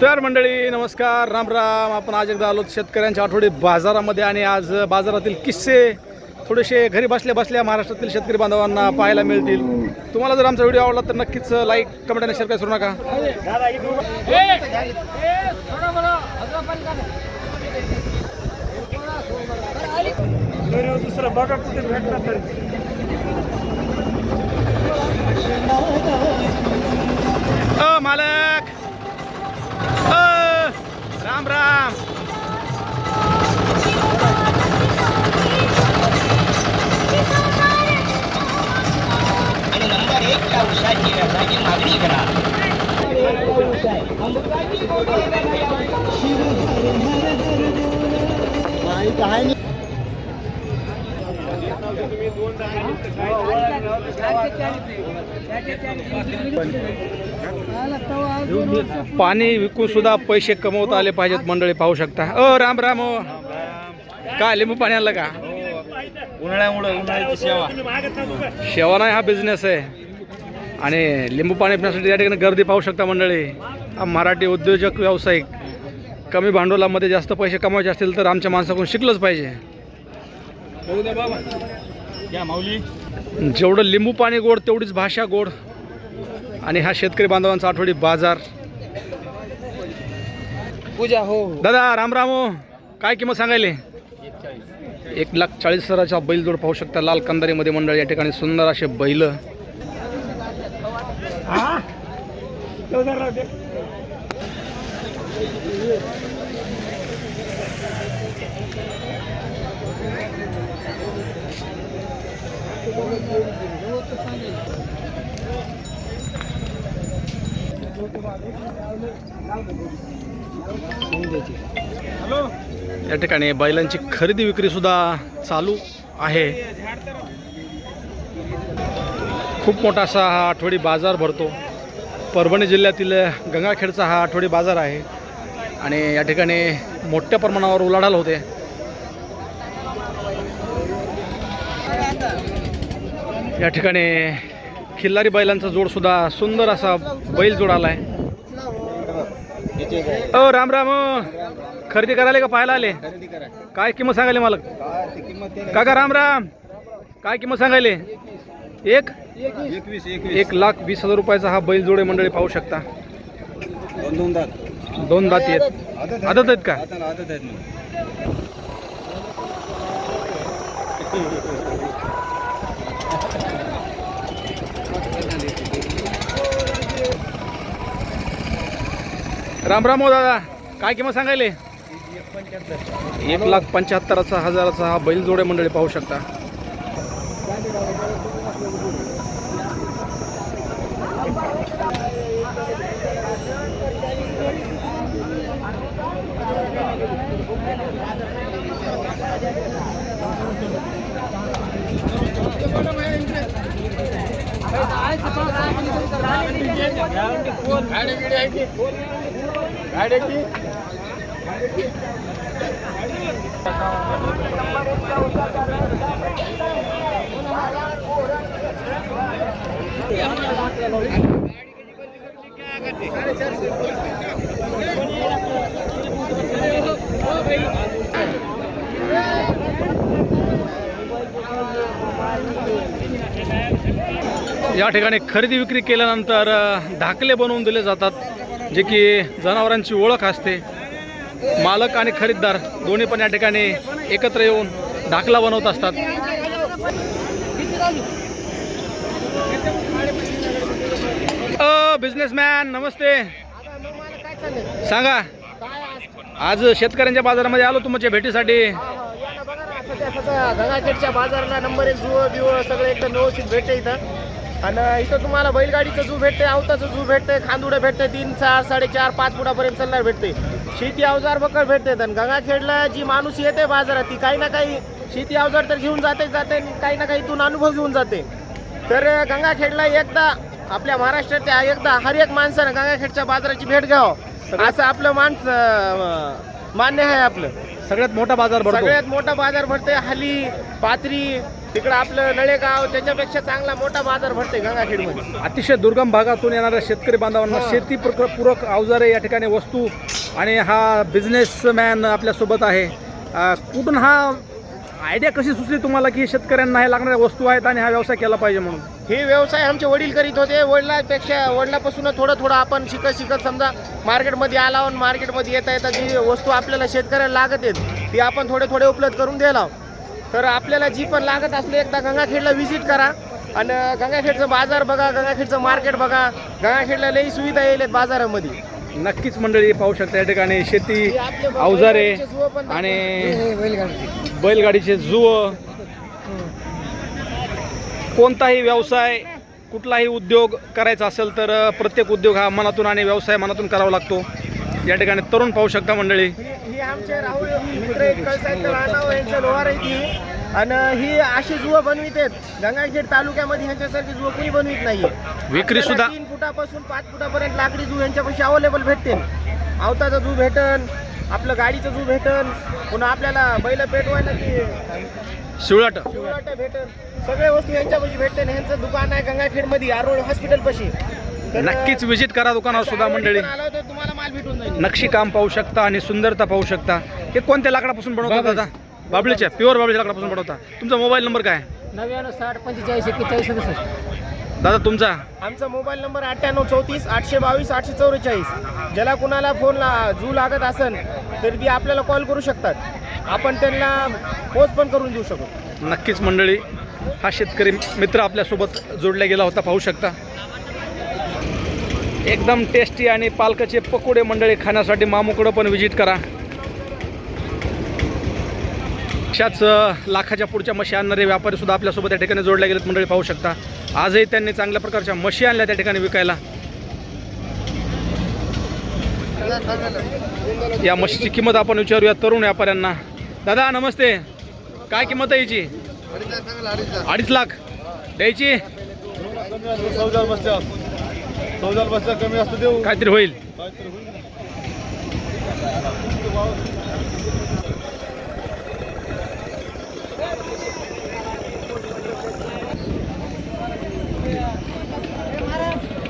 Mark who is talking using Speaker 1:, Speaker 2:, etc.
Speaker 1: तर मंडळी नमस्कार, राम राम. आपण आज एकदा आलो शेतकऱ्यांच्या आठवडी बाजारामध्ये आणि आज बाजारातील किस्से थोडेसे घरी बसल्या बसल्या महाराष्ट्रातील शेतकरी बांधवांना पाहायला मिळतील. तुम्हाला जर आमचा व्हिडिओ आवडला तर नक्कीच लाईक, कमेंट आणि शेअर करायला विसरू नका. मालक, राम राम.
Speaker 2: आणि नंबर 1 ला उसाची रसाची मागणी करा.
Speaker 1: पाणी विकून सुद्धा पैसे कमवता आले पाहिजेत मंडळी, पाहू शकता. राम राम. काय लिंबू पाणी आणलं का?
Speaker 2: उन्हाळ्याची सेवा.
Speaker 1: शेवा नाही, हा बिझनेस आहे. आणि लिंबू पाणी पिण्यासाठी या ठिकाणी गर्दी पाहू शकता मंडळी. मराठी उद्योजक व्यावसायिक कमी भांडवलामध्ये जास्त पैसे कमवायचे असतील तर आमच्या माणसाकडून शिकलंच पाहिजे. जेवढं लिंबू पाणी गोड तेवढीच भाषा गोड. आणि हा शेतकरी बांधवांचा आठवडी बाजार.
Speaker 2: पूजा हो
Speaker 1: दादा राम राम. काय किंमत सांगायले? 1,40,000चा बैलजोड पाहू शकता लाल कंदारीमध्ये मंडळी. या ठिकाणी सुंदर असे बैल. या ठिकाणी बैलांची खरेदी विक्री सुद्धा चालू आहे. खूप मोठा असा हा आठवडी बाजार भरतो. परभणी जिल्ह्यातील गंगाखेडचा हा आठवडी बाजार आहे. आणि या ठिकाणी मोठ्या प्रमाणावर उलाढाल होते. या ठिकाणी खिल्लारी बैलांचा जोड सुद्धा सुंदर असा बैल जोड आलाय. राम राम. खरेदी करायला का पाहायला आले? काय किंमत सांगायले मालक? काका राम राम. काय किंमत सांगायले? 1,20,000 रुपयाचा हा बैल जोडे मंडळी पाहू शकता. दोन दात आहेत. आदत आहेत का? राम राम हो दादा. काय किंमत सांगायले? 1,75,000चा हा बैल जोडे मंडळी पाहू शकता. या ठिकाणी खरेदी विक्री केल्यानंतर धाकले बनवून दिले जातात, जे की जनावरांची ओळख असते. मालक आणि खरीददार दोन्ही पण या ठिकाणी एकत्र येऊन धाकला बनवत असतात. बिझनेसमॅन नमस्ते. सांगा, आज शेतकऱ्यांच्या बाजारामध्ये आलो तुमच्या भेटीसाठी.
Speaker 3: गंगाखेडच्या बाजाराला नंबर 1 जुळ बिव सगळं एकदम व्यवस्थित भेटते इथं. आणि इथं तुम्हाला बैलगाडीचं जू भेटते, आवताचं जू भेटते, खांदुडे भेटते, 3, 4, 4.5, 5 फुटापर्यंत चालणार भेटते. शेती अवजार बकळ भेटते. आणि गंगाखेडला जी माणूस येते बाजारात ती काही ना काही शेती अवजार तर घेऊन जाते काही ना काही इथून अनुभव घेऊन जाते. तर गंगाखेडला एकदा आपल्या महाराष्ट्राच्या एकदा हर एक माणसानं गंगाखेडच्या बाजाराची भेट घ्यावं असं आपलं मान्य आहे. आपलं
Speaker 1: सगळ्यात मोठा बाजार भरतो.
Speaker 3: सगळ्यात मोठा बाजार भरते. हली, पाथरी, तिकडं आपलं नळेगाव त्याच्यापेक्षा चांगला मोठा बाजार भरते गंगाखेडमध्ये.
Speaker 1: अतिशय दुर्गम भागातून येणाऱ्या शेतकरी बांधवांना
Speaker 3: हा.
Speaker 1: शेती पूरक अवजारे या ठिकाणी वस्तू आणि हा बिझनेसमॅन आपल्यासोबत आहे. कुठून हा आयडिया कशी सुचली तुम्हाला की शेतकऱ्यांना हे लागणाऱ्या वस्तू आहेत आणि हा व्यवसाय केला पाहिजे म्हणून?
Speaker 3: हे व्यवसाय आमचे वडील करीत होते. वडिलापासून थोडं आपण शिकत समजा मार्केटमध्ये आला, मार्केटमध्ये येता जी वस्तू आपल्याला शेतकऱ्याला लागत आहेत ती आपण थोडे उपलब्ध करून द्यायला. तर आपल्याला जी पण लागत असली एकदा गंगाखेडला व्हिजिट करा आणि गंगाखेडचं बाजार बघा, गंगाखेडचं मार्केट बघा. गंगाखेडला लई सुविधा येईल बाजारामध्ये.
Speaker 1: नक्कीच मंडळी पाहू शकता या ठिकाणी शेती
Speaker 3: हे आपले
Speaker 1: अवजारे
Speaker 3: बैलगाडीचे जुवे पण
Speaker 1: आणि बैलगाडीचे जुव. कोणताही व्यवसाय कुठलाही उद्योग करायचा असेल तर प्रत्येक उद्योग हा मनातून आणि व्यवसाय मनातून करावा लागतो. या ठिकाणी तरुण पाहू शकता मंडळी.
Speaker 3: ही आमचे राहुल मित्र आहेत, कळसाईत राहणार यांच्या लोहार आहे ती. आणि ही अशी जुवं बनवित आहेत गंगाखेड तालुक्यामध्ये, ह्यांच्यासारखी जुवं कोणी बनवित नाहीये.
Speaker 1: विक्री सुद्धा
Speaker 3: 3 फुटापासून 5 फुटापर्यंत लाकडी जू यांच्यापाशी अवेलेबल भेटते. आवताचा जू भेटन, आपलं गाडीचं जू भेटन, पुन्हा आपल्याला बैल पेटवायला
Speaker 1: शिवळाट
Speaker 3: शिवराट भेटन. सगळे वस्तू यांच्यापाशी भेटते. ह्यांचं दुकान आहे गंगाखेडमध्ये आरोळ हॉस्पिटल पाशी.
Speaker 1: नक्कीच विजिट करा दुकानावर सुद्धा मंडळी.
Speaker 3: आलो तर तुम्हाला माल भेटून जाईल.
Speaker 1: नक्षी काम पाहू शकता आणि सुंदरता पाहू शकता. हे कोणत्या लाकडापासून बनवतात दादा? बाबळीच्या प्युअर बाबळीच्या लाकडापासून बनवता. तुमचा मोबाईल नंबर काय?
Speaker 3: 99 60 45 41 67.
Speaker 1: दादा तुमचा?
Speaker 3: आमचा मोबाईल नंबर 98 34 822 844. ज्याला कुणाला फोनला जू लागत असेल तर ती आपल्याला कॉल करू शकतात. आपण त्यांना पोच पण करून देऊ शकतो.
Speaker 1: नक्कीच मंडळी, हा शेतकरी मित्र आपल्यासोबत जोडला गेला होता पाहू शकता. एकदम टेस्टी आणि पालकाचे पकोडे मंडळी खाण्यासाठी मामूकडं पण व्हिजिट करा. अशाच लाखाच्या पुढच्या म्हशी आणणारे व्यापारी सुद्धा आपल्यासोबत या ठिकाणी जोडले गेलेत मंडळी पाहू शकता. आजही त्यांनी चांगल्या प्रकारच्या म्हशी आणल्या त्या ठिकाणी विकायला. या म्हशीची किंमत आपण विचारूया तरुण व्यापाऱ्यांना. दादा नमस्ते, काय किंमत आहे याची? 2.5 लाख द्यायची.
Speaker 3: 14 बसच्या कमी असतो देऊ.
Speaker 1: काहीतरी होईल.